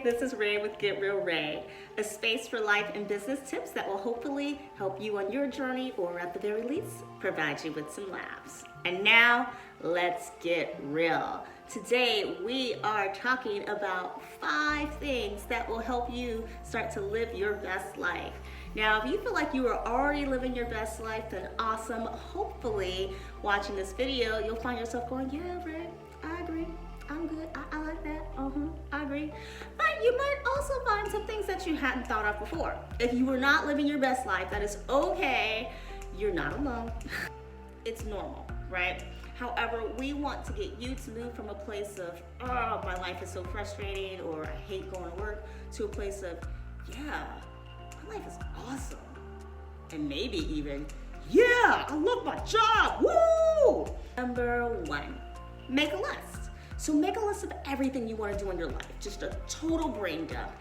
this is Rae with Get Real Rae, a space for life and business tips that will hopefully help you on your journey, or at the very least, provide you with some laughs. And now, let's get real. Today, we are talking about 5 things that will help you start to live your best life. Now, if you feel like you are already living your best life, then awesome. Hopefully, watching this video, you'll find yourself going, yeah, Rae, I agree. I'm good. I like that. I agree. But you might also find some things that you hadn't thought of before. If you were not living your best life, that is okay. You're not alone. It's normal, right? However, we want to get you to move from a place of, oh, my life is so frustrating, or I hate going to work, to a place of, yeah, my life is awesome. And maybe even, yeah, I love my job. Woo! Number 1, make a list. So make a list of everything you want to do in your life, just a total brain dump.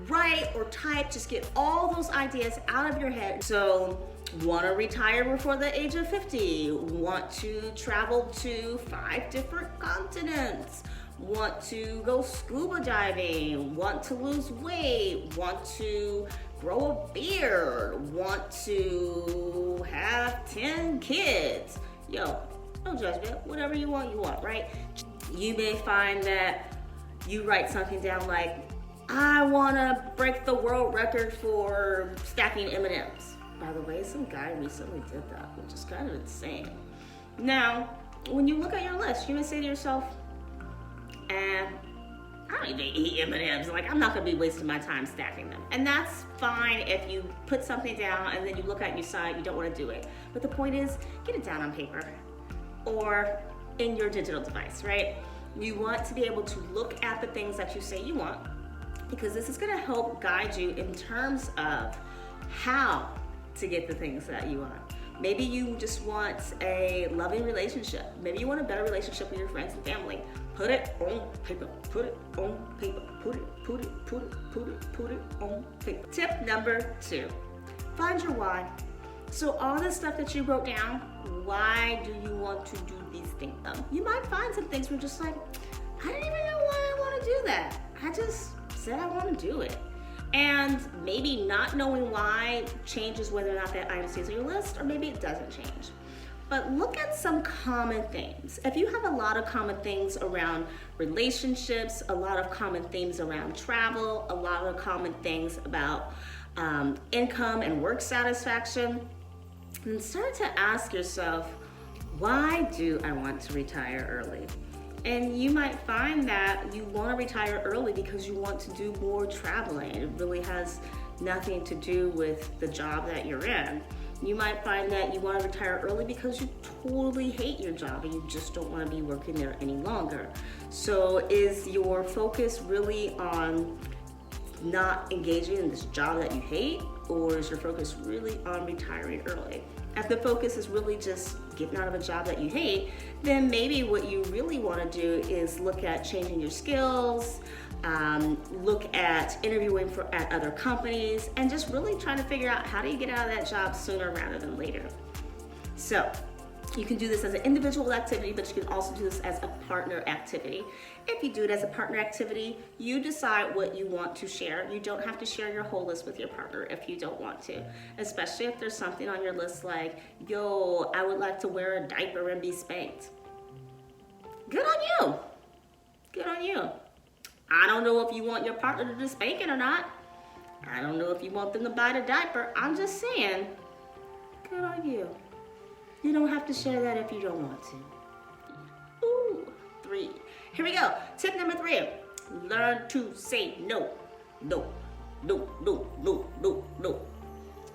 Write or type, just get all those ideas out of your head. So, want to retire before the age of 50, want to travel to 5 different continents, want to go scuba diving, want to lose weight, want to grow a beard, want to have 10 kids. Yo, no judgment, whatever you want, right? You may find that you write something down like, I want to break the world record for stacking M&Ms. By the way, some guy recently did that, which is kind of insane. Now, when you look at your list, you may say to yourself, I don't even eat M&Ms. Like, I'm not going to be wasting my time stacking them. And that's fine if you put something down and then you look at your side, you don't want to do it. But the point is, get it down on paper or in your digital device, right? You want to be able to look at the things that you say you want, because this is going to help guide you in terms of how to get the things that you want. Maybe you just want a loving relationship. Maybe you want a better relationship with your friends and family. Put it on paper. Put it on paper. Put it on paper. Tip number 2, find your why. So all the stuff that you wrote down, why do you want to do these things? You might find some things where you're just like, I didn't even know why I want to do that. I just said I want to do it. And maybe not knowing why changes whether or not that item stays on your list, or maybe it doesn't change. But look at some common themes. If you have a lot of common things around relationships, a lot of common themes around travel, a lot of common things about income and work satisfaction, then start to ask yourself, why do I want to retire early? And you might find that you want to retire early because you want to do more traveling. It really has nothing to do with the job that you're in. You might find that you want to retire early because you totally hate your job and you just don't want to be working there any longer. So is your focus really on not engaging in this job that you hate, or is your focus really on retiring early? If the focus is really just getting out of a job that you hate, then maybe what you really want to do is look at changing your skills, look at interviewing at other companies, and just really trying to figure out how do you get out of that job sooner rather than later. So you can do this as an individual activity, but you can also do this as a partner activity. If you do it as a partner activity, you decide what you want to share. You don't have to share your whole list with your partner if you don't want to, especially if there's something on your list like, yo, I would like to wear a diaper and be spanked. Good on you. Good on you. I don't know if you want your partner to do spanking or not. I don't know if you want them to buy the diaper. I'm just saying, good on you. You don't have to share that if you don't want to. Ooh, 3. Here we go. Tip number 3. Learn to say no. No, no, no, no, no, no.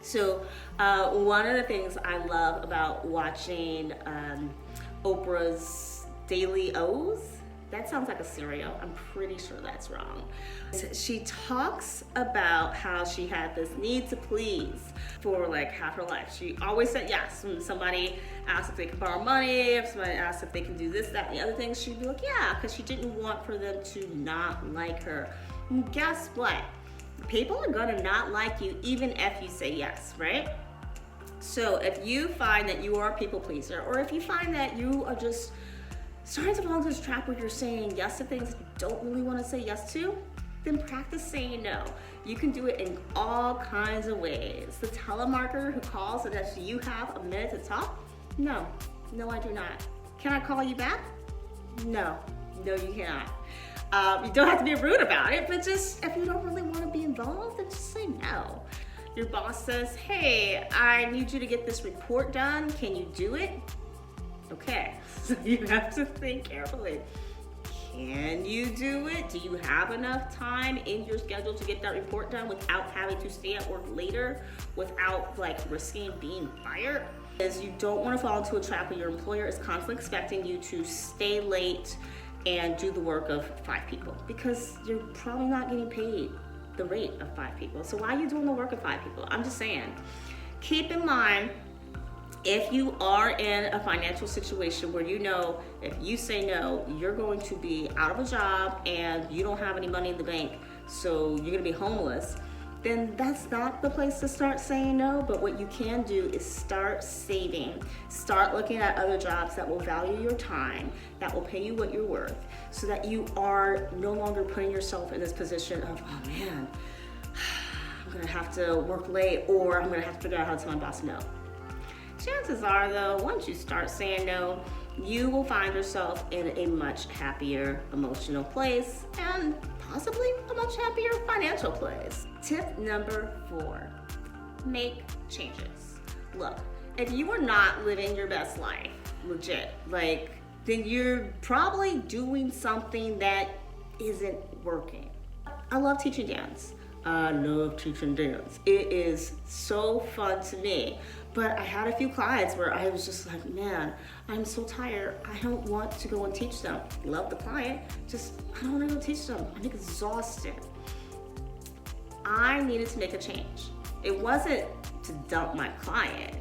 So one of the things I love about watching Oprah's Daily O's, that sounds like a cereal. I'm pretty sure that's wrong. She talks about how she had this need to please for like half her life. She always said yes. When somebody asked if they could borrow money, if somebody asked if they can do this, that, and the other things, she'd be like, yeah, because she didn't want for them to not like her. And guess what? People are gonna not like you even if you say yes, right? So if you find that you are a people pleaser, or if you find that you are just starting to fall into this trap where you're saying yes to things that you don't really want to say yes to, then practice saying no. You can do it in all kinds of ways. The telemarketer who calls and says, "Do you have a minute to talk?" No, I do not. Can I call you back? No, you cannot. You don't have to be rude about it, but just if you don't really want to be involved, then just say no. Your boss says, "Hey, I need you to get this report done. Can you do it?" Okay, so you have to think carefully. Can you do it? Do you have enough time in your schedule to get that report done without having to stay at work later, without risking being fired? Because you don't want to fall into a trap where your employer is constantly expecting you to stay late and do the work of 5 people, because you're probably not getting paid the rate of 5 people. So why are you doing the work of 5 people? I'm just saying. Keep in mind, if you are in a financial situation where you know if you say no, you're going to be out of a job and you don't have any money in the bank, so you're gonna be homeless, then that's not the place to start saying no. But what you can do is start saving. Start looking at other jobs that will value your time, that will pay you what you're worth, so that you are no longer putting yourself in this position of, "Oh man, I'm gonna have to work late, or I'm gonna have to figure out how to tell my boss no." Chances are though, once you start saying no, you will find yourself in a much happier emotional place and possibly a much happier financial place. Tip number 4, make changes. Look, if you are not living your best life, legit, then you're probably doing something that isn't working. I love teaching dance. I love teaching dance. It is so fun to me. But I had a few clients where I was just like, "Man, I'm so tired. I don't want to go and teach them." Love the client, I don't want to go teach them. I'm exhausted. I needed to make a change. It wasn't to dump my client,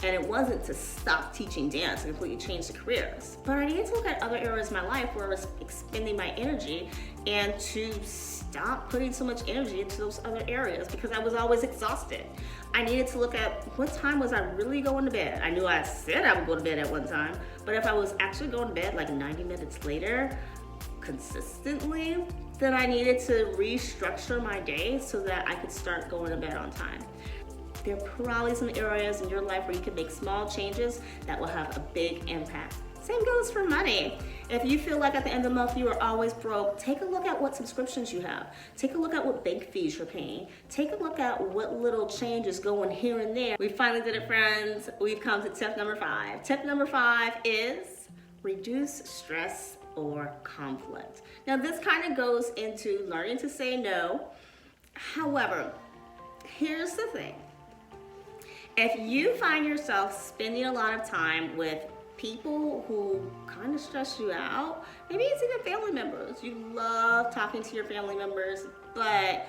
and it wasn't to stop teaching dance and completely change the careers. But I needed to look at other areas of my life where I was expending my energy, and to stop putting so much energy into those other areas because I was always exhausted. I needed to look at what time was I really going to bed. I knew I said I would go to bed at one time, but if I was actually going to bed 90 minutes later, consistently, then I needed to restructure my day so that I could start going to bed on time. There are probably some areas in your life where you can make small changes that will have a big impact. Same goes for money. If you feel like at the end of the month you are always broke, take a look at what subscriptions you have. Take a look at what bank fees you're paying. Take a look at what little changes going here and there. We finally did it, friends. We've come to tip number 5. Tip number 5 is reduce stress or conflict. Now this kind of goes into learning to say no. However, here's the thing. If you find yourself spending a lot of time with people who kind of stress you out, maybe it's even family members. You love talking to your family members, but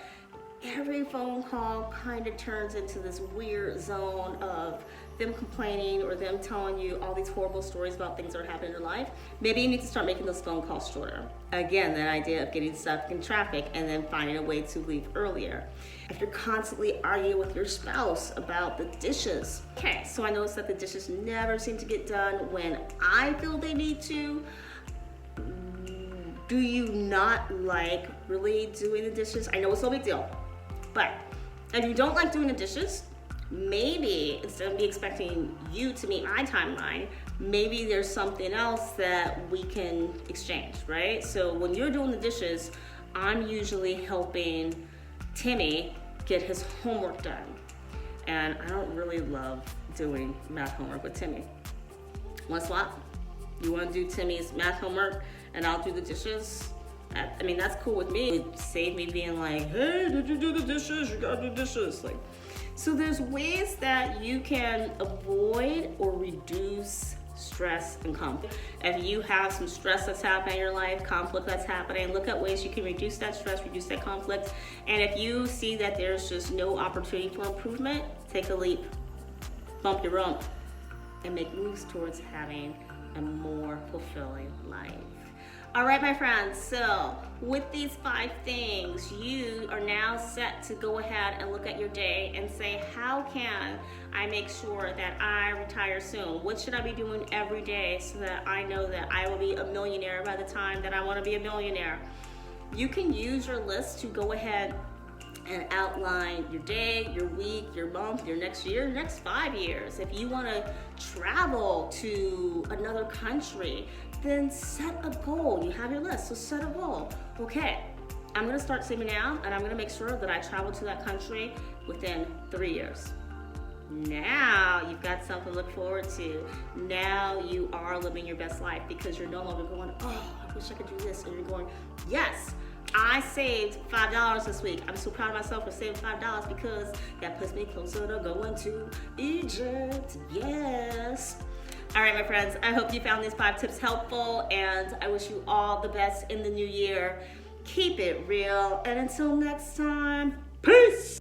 every phone call kind of turns into this weird zone of them complaining or them telling you all these horrible stories about things that are happening in your life. Maybe you need to start making those phone calls shorter. Again, that idea of getting stuck in traffic and then finding a way to leave earlier. If you're constantly arguing with your spouse about the dishes. Okay, so I noticed that the dishes never seem to get done when I feel they need to. Do you not like really doing the dishes? I know it's no big deal, but if you don't like doing the dishes, maybe instead of me expecting you to meet my timeline, maybe there's something else that we can exchange, right? So when you're doing the dishes, I'm usually helping Timmy get his homework done. And I don't really love doing math homework with Timmy. Wanna swap? You wanna do Timmy's math homework and I'll do the dishes? I mean, that's cool with me. It would save me being like, "Hey, did you do the dishes? You gotta do dishes." So there's ways that you can avoid or reduce stress and conflict. If you have some stress that's happening in your life, conflict that's happening, look at ways you can reduce that stress, reduce that conflict. And if you see that there's just no opportunity for improvement, take a leap, bump your rump, and make moves towards having a more fulfilling life. All right, my friends, so with these 5 things, you are now set to go ahead and look at your day and say, how can I make sure that I retire soon? What should I be doing every day so that I know that I will be a millionaire by the time that I want to be a millionaire? You can use your list to go ahead and outline your day, your week, your month, your next year, your next 5 years. If you want to travel to another country, then set a goal. You have your list, so set a goal. Okay, I'm going to start saving now, and I'm going to make sure that I travel to that country within 3 years. Now you've got something to look forward to. Now you are living your best life because you're no longer going, oh, I wish I could do this. And you're going, yes, I saved $5 this week. I'm so proud of myself for saving $5 because that puts me closer to going to Egypt. Yes. All right, my friends, I hope you found these 5 tips helpful, and I wish you all the best in the new year. Keep it real, and until next time, peace.